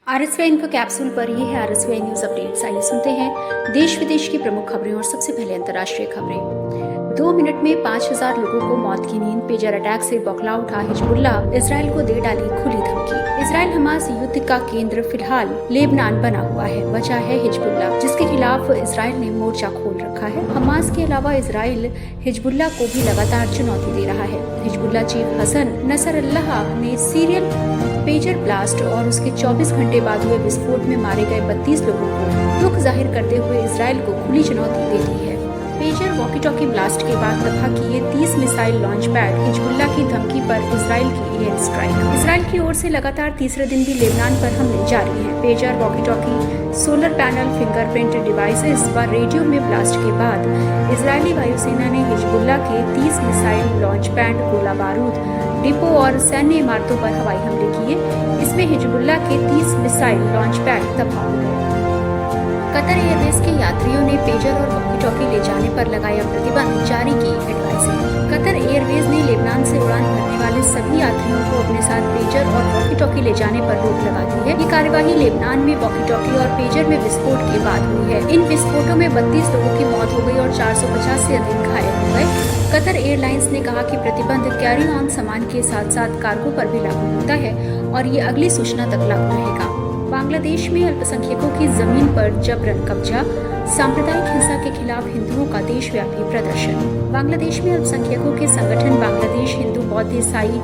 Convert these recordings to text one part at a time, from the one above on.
आरएसवीआई info capsule पर ये है आरएसवीआई न्यूज अपडेट्स। आइए सुनते हैं देश विदेश की प्रमुख खबरें और सबसे पहले अंतर्राष्ट्रीय खबरें। 2 मिनट में 5000 लोगों को मौत की नींद। पेजर अटैक से बौखला उठा हिजबुल्ला, इसराइल को दे डाली खुली धमकी। इसराइल हमास युद्ध का केंद्र फिलहाल लेबनान बना हुआ है, बचा है हिजबुल्ला, जिसके खिलाफ इसराइल ने मोर्चा खोल रखा है। हमास के अलावा इसराइल हिजबुल्ला को भी लगातार चुनौती दे रहा है। हिजबुल्ला चीफ हसन नसरल्लाह ने सीरियल पेजर ब्लास्ट और उसके 24 घंटे बाद हुए विस्फोट में मारे गए 32 लोगों को दुख जाहिर करते हुए इसराइल को खुली चुनौती दे दी है। पेजर वॉकी टॉकी ब्लास्ट के बाद तबाह किए 30 मिसाइल लॉन्च पैड। हिजबुल्ला की धमकी पर इसराइल की एयर स्ट्राइक। इसराइल की ओर से लगातार तीसरे दिन भी लेबनान पर हमले जारी हैं। Pager, walkie talkie, solar panel, fingerprint devices व रेडियो में ब्लास्ट के बाद इजरायली वायुसेना ने हिजबुल्ला के 30 मिसाइल लॉन्च पैड, गोला बारूद डिपो और सैन्य इमारतों पर हवाई हमले किए। इसमें हिजबुल्ला के 30 मिसाइल लॉन्च पैड तबाह हो गए। कतर एयरवेज के यात्रियों ने पेजर और वॉकी टॉकी ले जाने पर लगाया प्रतिबंध, जारी की एडवाइजरी। कतर एयरवेज ने लेबनान से उड़ान भरने वाले सभी यात्रियों को अपने साथ पेजर और वॉकी टॉकी ले जाने पर रोक लगा दी है। ये कार्यवाही लेबनान में वॉकी टॉकी और पेजर में विस्फोट के बाद हुई है। इन विस्फोटों में 32 लोगों की मौत हो गई और 450 से अधिक घायल हो गए। कतर एयरलाइंस ने कहा कि प्रतिबंध कैरी ऑन सामान के साथ साथ कार्गो पर भी लागू होता है और ये अगली सूचना तक लागू रहेगा। बांग्लादेश में अल्पसंख्यकों की जमीन पर जबरन कब्जा, सांप्रदायिक हिंसा के खिलाफ हिंदुओं का देशव्यापी प्रदर्शन। बांग्लादेश में अल्पसंख्यकों के संगठन बांग्लादेश हिंदू बौद्ध ईसाई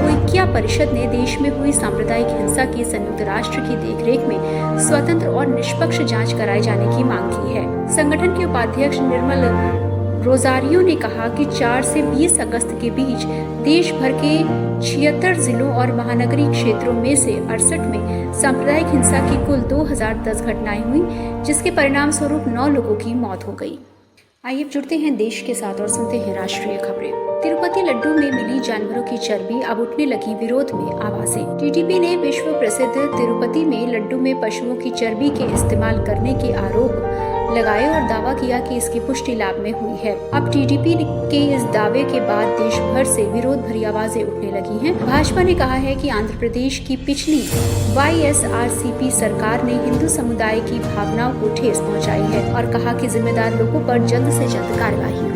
ऐक्य परिषद ने देश में हुई सांप्रदायिक हिंसा की संयुक्त राष्ट्र की देखरेख में स्वतंत्र और निष्पक्ष जांच कराए जाने की मांग की है। संगठन के उपाध्यक्ष निर्मल रोजारियो ने कहा कि 4 से 20 अगस्त के बीच देश भर के 76 जिलों और महानगरीय क्षेत्रों में से 68 में सांप्रदायिक हिंसा की कुल 2010 घटनाएं हुई, जिसके परिणाम स्वरूप 9 लोगों की मौत हो गई। आइए जुड़ते हैं देश के साथ और सुनते हैं राष्ट्रीय खबरें। तिरुपति लड्डू में मिली जानवरों की चर्बी, अब उठने लगी विरोध में आवाजें। टीटीपी ने विश्व प्रसिद्ध तिरुपति में लड्डू में पशुओं की चर्बी के इस्तेमाल करने के आरोप लगाए और दावा किया कि इसकी पुष्टि लाभ में हुई है। अब टीटीपी के इस दावे के बाद देश भर से विरोध भरी आवाजें उठने लगी हैं। भाजपा ने कहा है कि आंध्र प्रदेश की पिछली वाईएसआरसीपी सरकार ने हिंदू समुदाय की भावनाओं को ठेस पहुंचाई है और कहा कि जिम्मेदार लोगों पर जल्द से जल्द कार्रवाई हो।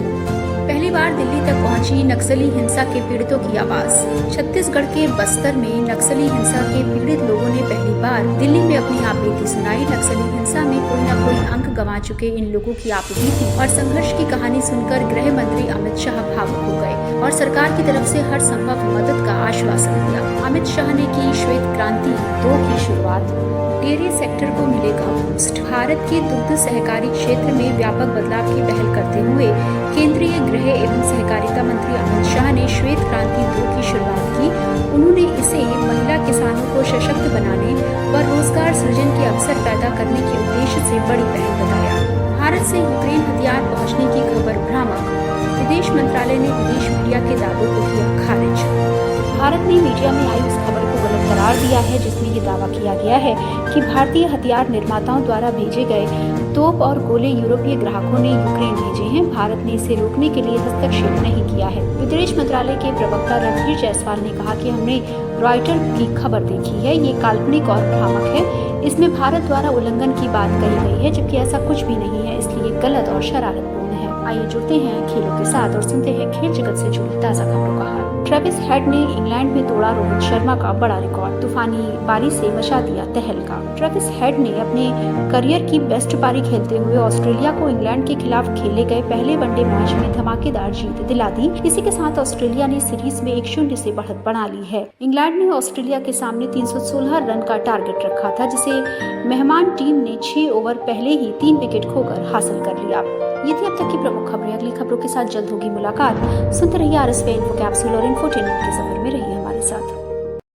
पहली बार दिल्ली तक पहुंची नक्सली हिंसा के पीड़ितों की आवाज। छत्तीसगढ़ के बस्तर में नक्सली हिंसा के पीड़ित लोगों ने पहली बार दिल्ली में अपनी आपबीती सुनाई। नक्सली हिंसा में कोई न कोई अंग गंवा चुके इन लोगों की आपबीती और संघर्ष की कहानी सुनकर गृह मंत्री अमित शाह भावुक हो गए और सरकार की तरफ से हर संभव मदद का आश्वासन दिया। अमित शाह ने की श्वेत क्रांति 2 की शुरुआत। डेयरी सेक्टर को मिलेगा बूस्ट। भारत के दुग्ध सहकारी क्षेत्र में व्यापक बदलाव की पहल करते हुए केंद्रीय गृह एवं सहकारिता मंत्री अमित शाह ने श्वेत क्रांति 2 की शुरुआत की। उन्होंने इसे महिला किसानों को सशक्त बनाने व रोजगार सृजन के अवसर पैदा करने के उद्देश्य से बड़ी पहल बताया। भारत से यूक्रेन हथियार पहुंचने की खबर भ्रामक। विदेश मंत्रालय ने विदेश मीडिया के दावों को किया खारिज। भारत ने मीडिया में आई उस खबर को गलत करार दिया है जिसमें ये दावा किया गया है कि भारतीय हथियार निर्माताओं द्वारा भेजे गए तोप और गोले यूरोपीय ग्राहकों ने यूक्रेन भेजे हैं। भारत ने इसे रोकने के लिए हस्तक्षेप नहीं किया है। विदेश मंत्रालय के प्रवक्ता रणधीर जायसवाल ने कहा कि हमने रॉयटर की खबर देखी है, ये काल्पनिक और भ्रामक है। इसमें भारत द्वारा उल्लंघन की बात कही गई है, जबकि ऐसा कुछ भी नहीं है, इसलिए गलत और शरारतपूर्ण है। आइए जुड़ते हैं खेलों के साथ और सुनते हैं खेल जगत से जुड़ी ताज़ा खबरों का हाल। ट्रेविस हेड ने इंग्लैंड में तोड़ा रोहित शर्मा का बड़ा रिकॉर्ड। तूफानी बारिश से मचा दिया तहलका। ट्रेविस हेड ने अपने करियर की बेस्ट पारी खेलते हुए ऑस्ट्रेलिया को इंग्लैंड के खिलाफ खेले गए पहले वनडे मैच में धमाकेदार जीत दिला दी। इसी के साथ ऑस्ट्रेलिया ने सीरीज में 1-0 से बढ़त बना ली है। इंग्लैंड ने ऑस्ट्रेलिया के सामने 316 रन का टारगेट रखा था, जिसे मेहमान टीम ने 6 ओवर पहले ही 3 विकेट खोकर हासिल कर लिया। ये थी अब तक की प्रमुख खबरें। अगली खबरों के साथ जल्द होगी मुलाकात। सुनते रहिए आरएसवीआई इन्फो कैप्सूल और इंफोटेनमेंट के सफर में रहिए हमारे साथ।